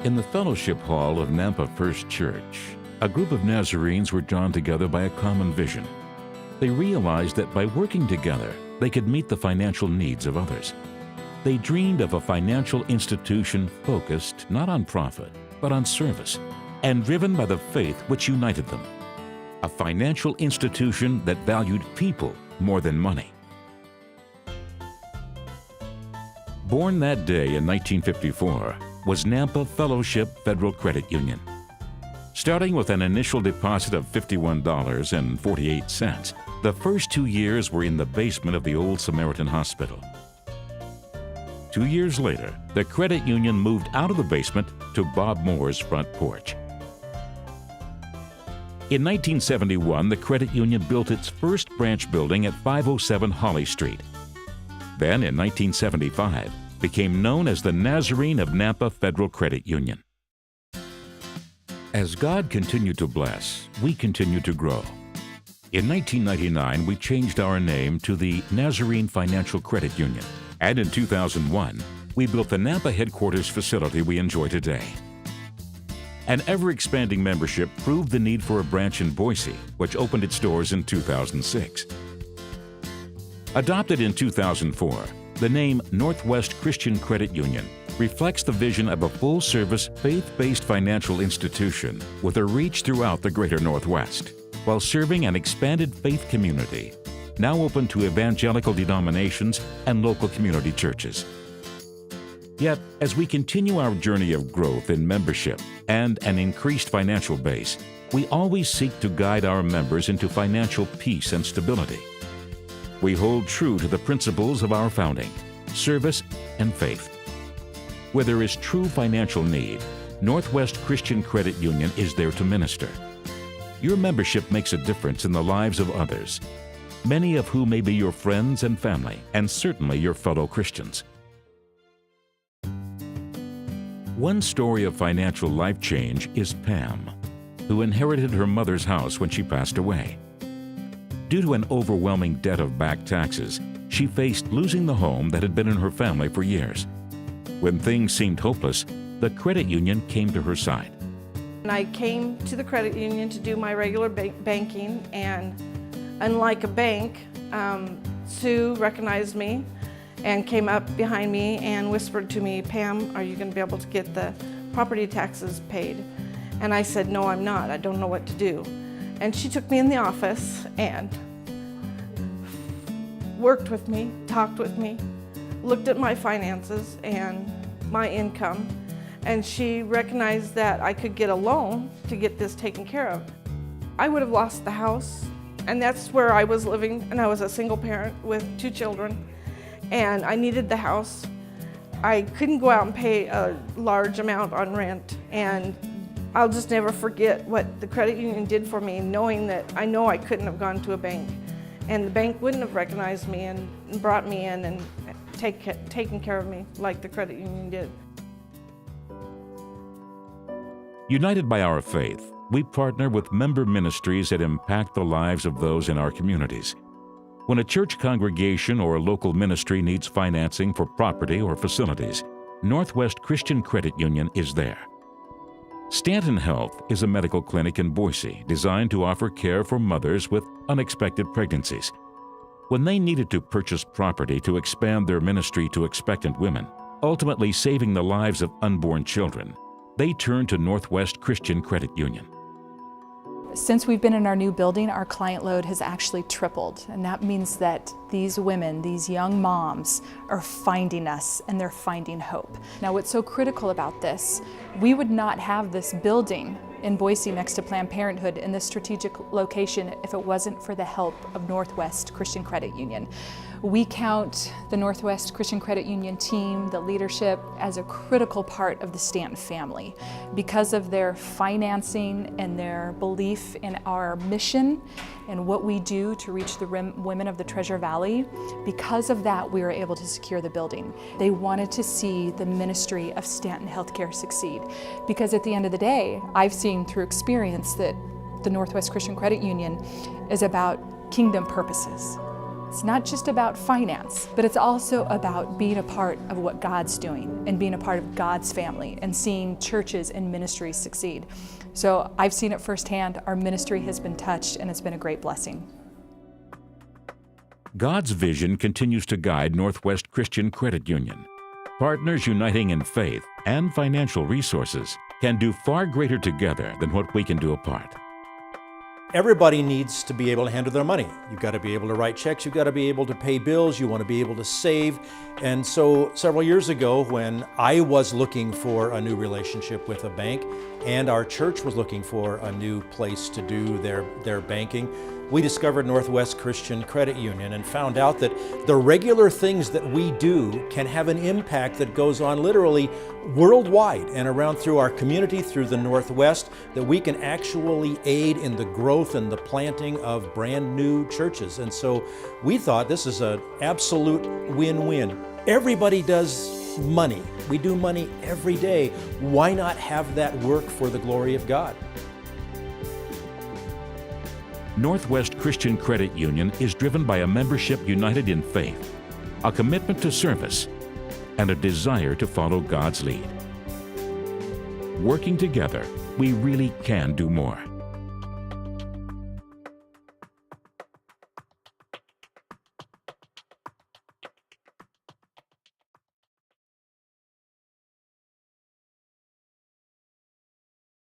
In the fellowship hall of Nampa First Church, a group of Nazarenes were drawn together by a common vision. They realized that by working together, they could meet the financial needs of others. They dreamed of a financial institution focused not on profit, but on service, and driven by the faith which united them. A financial institution that valued people more than money. Born that day in 1954 was Nampa Fellowship Federal Credit Union. Starting with an initial deposit of $51.48, the first 2 years were in the basement of the Old Samaritan Hospital. 2 years later, the credit union moved out of the basement to Bob Moore's front porch. In 1971, the credit union built its first branch building at 507 Holly Street. Then, in 1975, became known as the Nazarene of Nampa Federal Credit Union. As God continued to bless, we continued to grow. In 1999, we changed our name to the Nazarene Financial Credit Union, and in 2001, we built the Nampa headquarters facility we enjoy today. An ever-expanding membership proved the need for a branch in Boise, which opened its doors in 2006. Adopted in 2004, the name Northwest Christian Credit Union reflects the vision of a full-service, faith-based financial institution with a reach throughout the greater Northwest, while serving an expanded faith community, now open to evangelical denominations and local community churches. Yet, as we continue our journey of growth in membership and an increased financial base, we always seek to guide our members into financial peace and stability. We hold true to the principles of our founding, service and faith. Where there is true financial need, Northwest Christian Credit Union is there to minister. Your membership makes a difference in the lives of others, many of whom may be your friends and family, and certainly your fellow Christians. One story of financial life change is Pam, who inherited her mother's house when she passed away. Due to an overwhelming debt of back taxes, she faced losing the home that had been in her family for years. When things seemed hopeless, the credit union came to her side. I came to the credit union to do my regular banking, and unlike a bank, Sue recognized me and came up behind me and whispered to me, "Pam, are you going to be able to get the property taxes paid?" And I said, "No, I'm not. I don't know what to do." And she took me in the office and worked with me, talked with me, looked at my finances and my income, and she recognized that I could get a loan to get this taken care of. I would have lost the house, and that's where I was living, and I was a single parent with 2 children, and I needed the house. I couldn't go out and pay a large amount on rent, and I'll just never forget what the credit union did for me, knowing that I know I couldn't have gone to a bank, and the bank wouldn't have recognized me and brought me in and taken care of me like the credit union did. United by our faith, we partner with member ministries that impact the lives of those in our communities. When a church congregation or a local ministry needs financing for property or facilities, Northwest Christian Credit Union is there. Stanton Health is a medical clinic in Boise designed to offer care for mothers with unexpected pregnancies. When they needed to purchase property to expand their ministry to expectant women, ultimately saving the lives of unborn children, they turned to Northwest Christian Credit Union. Since we've been in our new building, our client load has actually tripled, and that means that these women, these young moms, are finding us and they're finding hope. Now, what's so critical about this, we would not have this building in Boise next to Planned Parenthood in this strategic location if it wasn't for the help of Northwest Christian Credit Union. We count the Northwest Christian Credit Union team, the leadership, as a critical part of the Stanton family because of their financing and their belief in our mission and what we do to reach the women of the Treasure Valley. Because of that, we were able to secure the building. They wanted to see the ministry of Stanton Healthcare succeed because at the end of the day, I've seen through experience that the Northwest Christian Credit Union is about kingdom purposes. It's not just about finance, but it's also about being a part of what God's doing and being a part of God's family and seeing churches and ministries succeed. So I've seen it firsthand. Our ministry has been touched, and it's been a great blessing. God's vision continues to guide Northwest Christian Credit Union. Partners uniting in faith and financial resources can do far greater together than what we can do apart. Everybody needs to be able to handle their money. You've got to be able to write checks, you've got to be able to pay bills, you want to be able to save. And so several years ago, when I was looking for a new relationship with a bank and our church was looking for a new place to do their banking, we discovered Northwest Christian Credit Union and found out that the regular things that we do can have an impact that goes on literally worldwide and around through our community, through the Northwest, that we can actually aid in the growth and the planting of brand new churches. And so we thought this is an absolute win-win. Everybody does money. We do money every day. Why not have that work for the glory of God? Northwest Christian Credit Union is driven by a membership united in faith, a commitment to service, and a desire to follow God's lead. Working together, we really can do more.